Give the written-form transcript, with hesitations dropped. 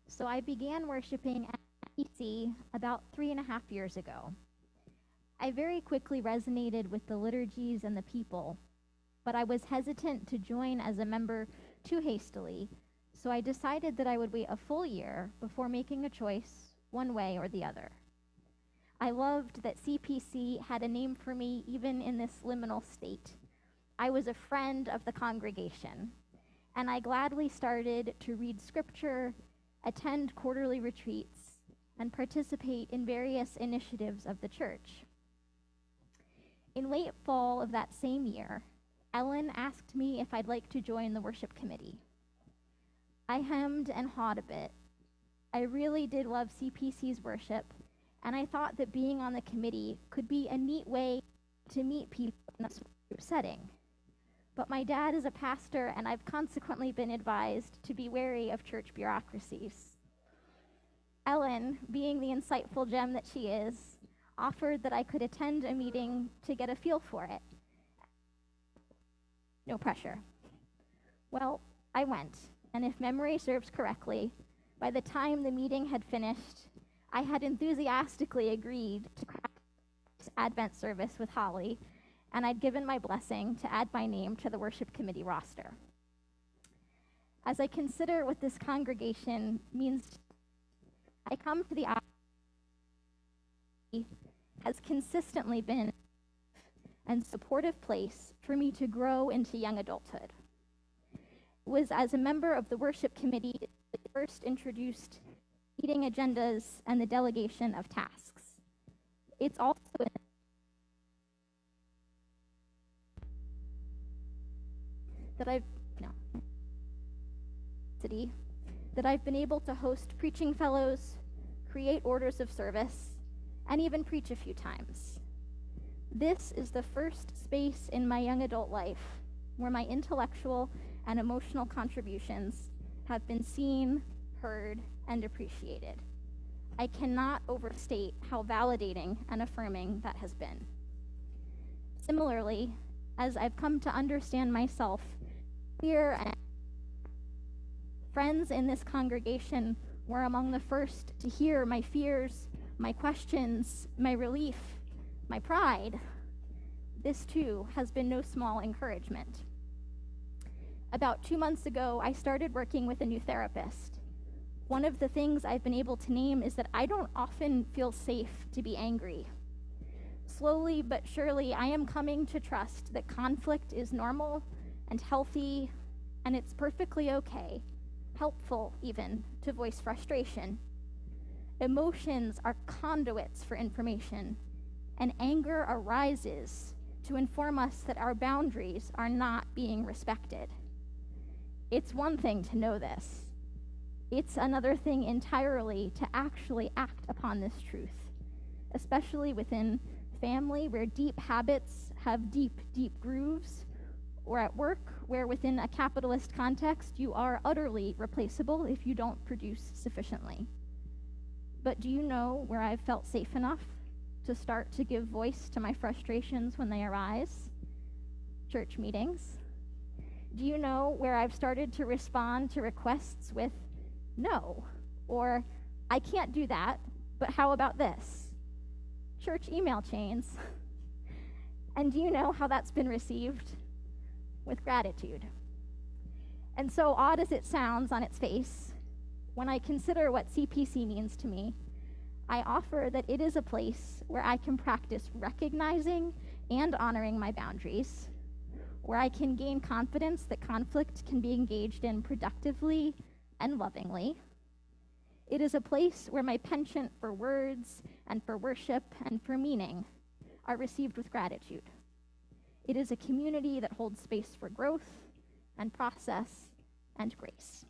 So I began worshiping at PC about 3.5 years ago. I very quickly resonated with the liturgies and the people, but I was hesitant to join as a member too hastily, so I decided that I would wait a full year before making a choice one way or the other. I loved that CPC had a name for me even in this liminal state. I was a friend of the congregation, and I gladly started to read scripture, attend quarterly retreats, and participate in various initiatives of the church. In late fall of that same year, Ellen asked me if I'd like to join the worship committee. I hemmed and hawed a bit. I really did love CPC's worship, and I thought that being on the committee could be a neat way to meet people in a small group setting. But my dad is a pastor, and I've consequently been advised to be wary of church bureaucracies. Ellen, being the insightful gem that she is, offered that I could attend a meeting to get a feel for it. No pressure. Well, I went, and if memory serves correctly, by the time the meeting had finished, I had enthusiastically agreed to craft this Advent service with Holly, and I'd given my blessing to add my name to the worship committee roster. As I consider what this congregation means, I come to the has consistently been and supportive place for me to grow into young adulthood. It was as a member of the worship committee that I first introduced meeting agendas and the delegation of tasks. It's also that I've been able to host preaching fellows, create orders of service, and even preach a few times. This is the first space in my young adult life where my intellectual and emotional contributions have been seen, heard, and appreciated. I cannot overstate how validating and affirming that has been. Similarly, as I've come to understand myself clear, and friends in this congregation were among the first to hear my fears, my questions, my relief, my pride. This too has been no small encouragement. About 2 months ago, I started working with a new therapist. One of the things I've been able to name is that I don't often feel safe to be angry. Slowly but surely, I am coming to trust that conflict is normal and healthy, and it's perfectly okay, helpful even, to voice frustration. Emotions are conduits for information, and anger arises to inform us that our boundaries are not being respected. It's one thing to know this. It's another thing entirely to actually act upon this truth, especially within family where deep habits have deep, deep grooves, or at work where within a capitalist context you are utterly replaceable if you don't produce sufficiently. But do you know where I've felt safe enough to start to give voice to my frustrations when they arise? Church meetings. Do you know where I've started to respond to requests with no, or I can't do that, but how about this? Church email chains. And do you know how that's been received? With gratitude. And so odd as it sounds on its face, when I consider what CPC means to me, I offer that it is a place where I can practice recognizing and honoring my boundaries, where I can gain confidence that conflict can be engaged in productively and lovingly. It is a place where my penchant for words and for worship and for meaning are received with gratitude. It is a community that holds space for growth and process and grace.